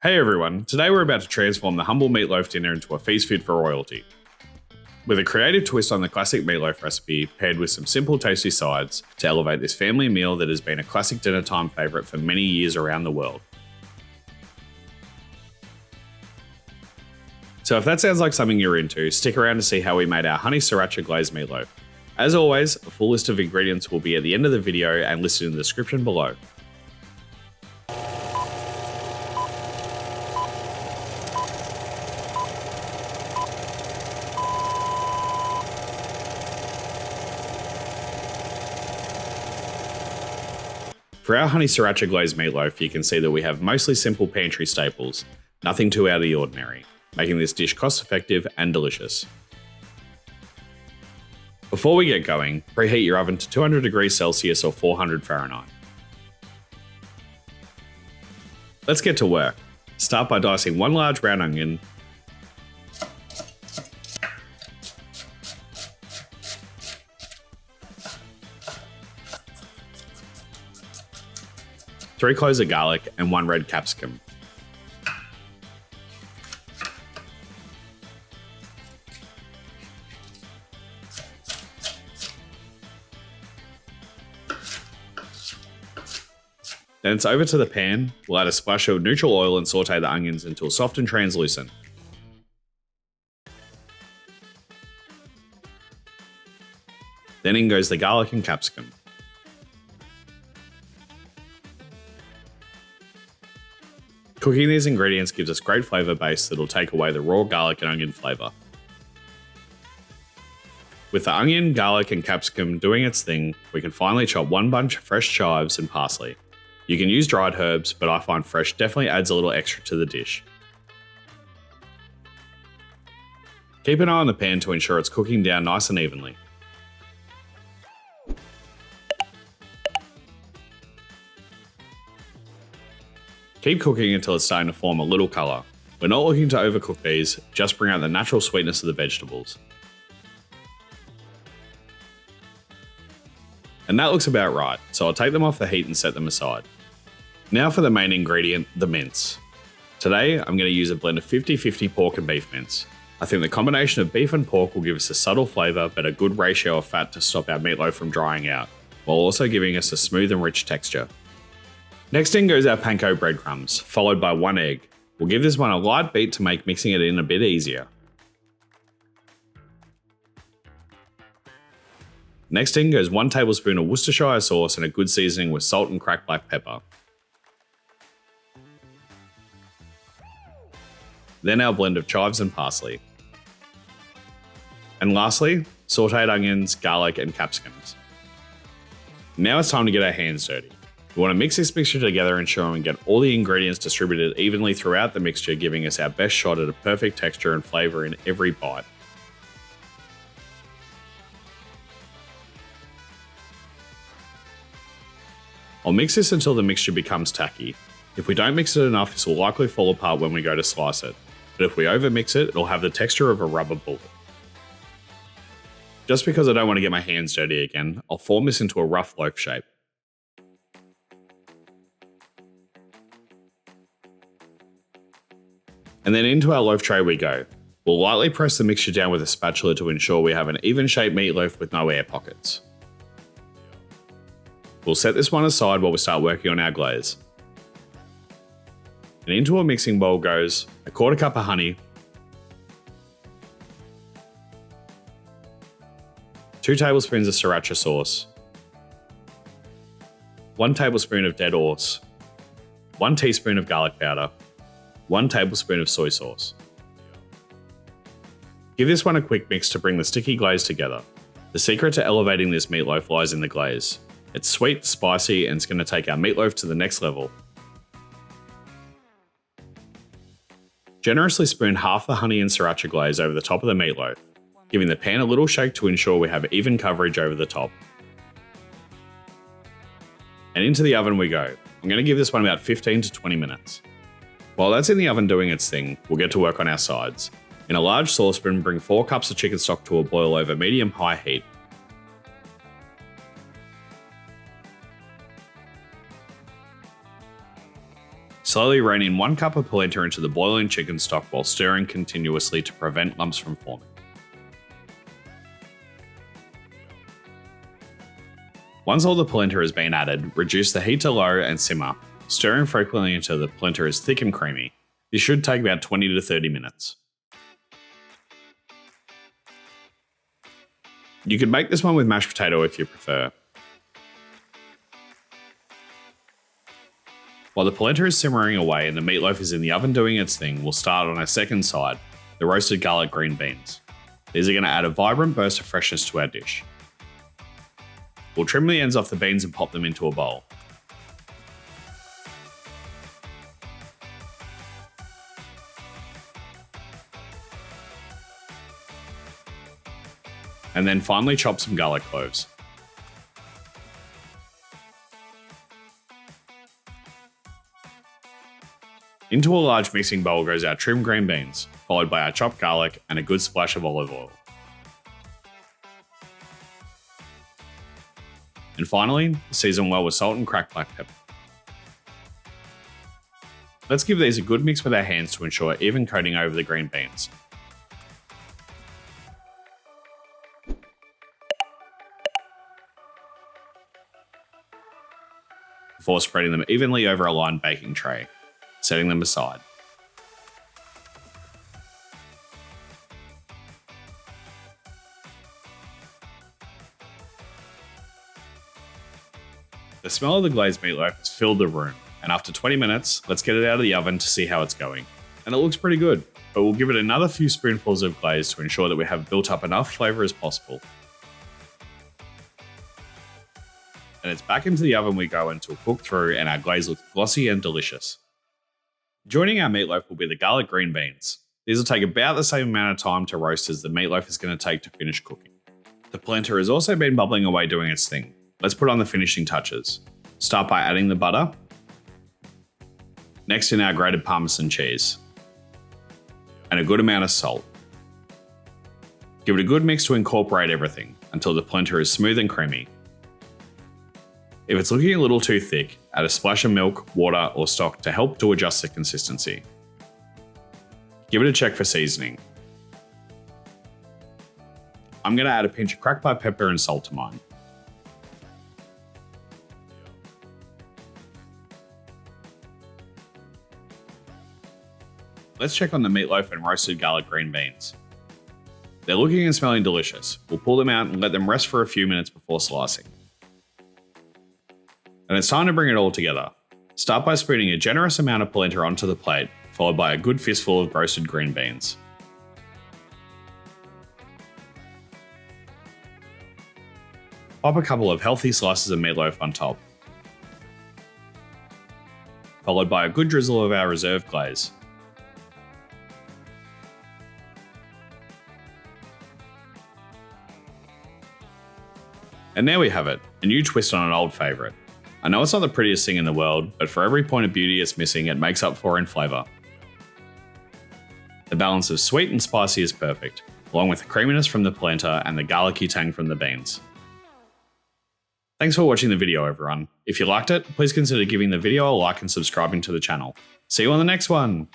Hey everyone, today we're about to transform the humble meatloaf dinner into a feast fit for royalty. With a creative twist on the classic meatloaf recipe, paired with some simple tasty sides to elevate this family meal that has been a classic dinner time favourite for many years around the world. So if that sounds like something you're into, stick around to see how we made our Honey Sriracha Glazed Meatloaf. As always, a full list of ingredients will be at the end of the video and listed in the description below. For our Honey Sriracha Glazed Meatloaf, you can see that we have mostly simple pantry staples, nothing too out of the ordinary, making this dish cost effective and delicious. Before we get going, preheat your oven to 200 degrees Celsius or 400 Fahrenheit. Let's get to work. Start by dicing one large brown onion, three cloves of garlic and one red capsicum. Then it's over to the pan. We'll add a splash of neutral oil and saute the onions until soft and translucent. Then in goes the garlic and capsicum. Cooking these ingredients gives us great flavour base that'll take away the raw garlic and onion flavour. With the onion, garlic and capsicum doing its thing, we can finally chop one bunch of fresh chives and parsley. You can use dried herbs, but I find fresh definitely adds a little extra to the dish. Keep an eye on the pan to ensure it's cooking down nice and evenly. Keep cooking until it's starting to form a little colour. We're not looking to overcook these, just bring out the natural sweetness of the vegetables. And that looks about right, so I'll take them off the heat and set them aside. Now for the main ingredient, the mince. Today, I'm going to use a blend of 50-50 pork and beef mince. I think the combination of beef and pork will give us a subtle flavour but a good ratio of fat to stop our meatloaf from drying out, while also giving us a smooth and rich texture. Next in goes our panko breadcrumbs, followed by one egg. We'll give this one a light beat to make mixing it in a bit easier. Next in goes 1 tablespoon of Worcestershire sauce and a good seasoning with salt and cracked black pepper. Then our blend of chives and parsley. And lastly, sauteed onions, garlic and capsicums. Now it's time to get our hands dirty. We want to mix this mixture together, ensuring we get all the ingredients distributed evenly throughout the mixture, giving us our best shot at a perfect texture and flavour in every bite. I'll mix this until the mixture becomes tacky. If we don't mix it enough, this will likely fall apart when we go to slice it, but if we overmix it, it'll have the texture of a rubber bullet. Just because I don't want to get my hands dirty again, I'll form this into a rough loaf shape. And then into our loaf tray we go. We'll lightly press the mixture down with a spatula to ensure we have an even shaped meatloaf with no air pockets. We'll set this one aside while we start working on our glaze. And into a mixing bowl goes a 1/4 cup of honey, 2 tablespoons of sriracha sauce, 1 tablespoon of dead horse, 1 teaspoon of garlic powder, 1 tablespoon of soy sauce. Give this one a quick mix to bring the sticky glaze together. The secret to elevating this meatloaf lies in the glaze. It's sweet, spicy, and it's going to take our meatloaf to the next level. Generously spoon half the honey and sriracha glaze over the top of the meatloaf, giving the pan a little shake to ensure we have even coverage over the top. And into the oven we go. I'm going to give this one about 15 to 20 minutes. While that's in the oven doing its thing, we'll get to work on our sides. In a large saucepan, bring 4 cups of chicken stock to a boil over medium-high heat. Slowly rain in 1 cup of polenta into the boiling chicken stock while stirring continuously to prevent lumps from forming. Once all the polenta has been added, reduce the heat to low and simmer, stirring frequently until the polenta is thick and creamy. This should take about 20 to 30 minutes. You could make this one with mashed potato if you prefer. While the polenta is simmering away and the meatloaf is in the oven doing its thing, we'll start on our second side, the roasted garlic green beans. These are going to add a vibrant burst of freshness to our dish. We'll trim the ends off the beans and pop them into a bowl. And then finally chop some garlic cloves. Into a large mixing bowl goes our trimmed green beans, followed by our chopped garlic and a good splash of olive oil. And finally, season well with salt and cracked black pepper. Let's give these a good mix with our hands to ensure even coating over the green beans. Before spreading them evenly over a lined baking tray, setting them aside. The smell of the glazed meatloaf has filled the room, and after 20 minutes, let's get it out of the oven to see how it's going. And it looks pretty good, but we'll give it another few spoonfuls of glaze to ensure that we have built up enough flavour as possible. And it's back into the oven we go until cooked through and our glaze looks glossy and delicious. Joining our meatloaf will be the garlic green beans. These will take about the same amount of time to roast as the meatloaf is going to take to finish cooking. The polenta has also been bubbling away doing its thing. Let's put on the finishing touches. Start by adding the butter. Next in our grated Parmesan cheese. And a good amount of salt. Give it a good mix to incorporate everything until the polenta is smooth and creamy. If it's looking a little too thick, add a splash of milk, water, or stock to help to adjust the consistency. Give it a check for seasoning. I'm going to add a pinch of cracked black pepper and salt to mine. Let's check on the meatloaf and roasted garlic green beans. They're looking and smelling delicious. We'll pull them out and let them rest for a few minutes before slicing. And it's time to bring it all together. Start by spooning a generous amount of polenta onto the plate, followed by a good fistful of roasted green beans. Pop a couple of healthy slices of meatloaf on top, followed by a good drizzle of our reserve glaze. And there we have it, a new twist on an old favourite. I know it's not the prettiest thing in the world, but for every point of beauty it's missing, it makes up for in flavour. The balance of sweet and spicy is perfect, along with the creaminess from the polenta and the garlicky tang from the beans. Thanks for watching the video, everyone. If you liked it, please consider giving the video a like and subscribing to the channel. See you on the next one!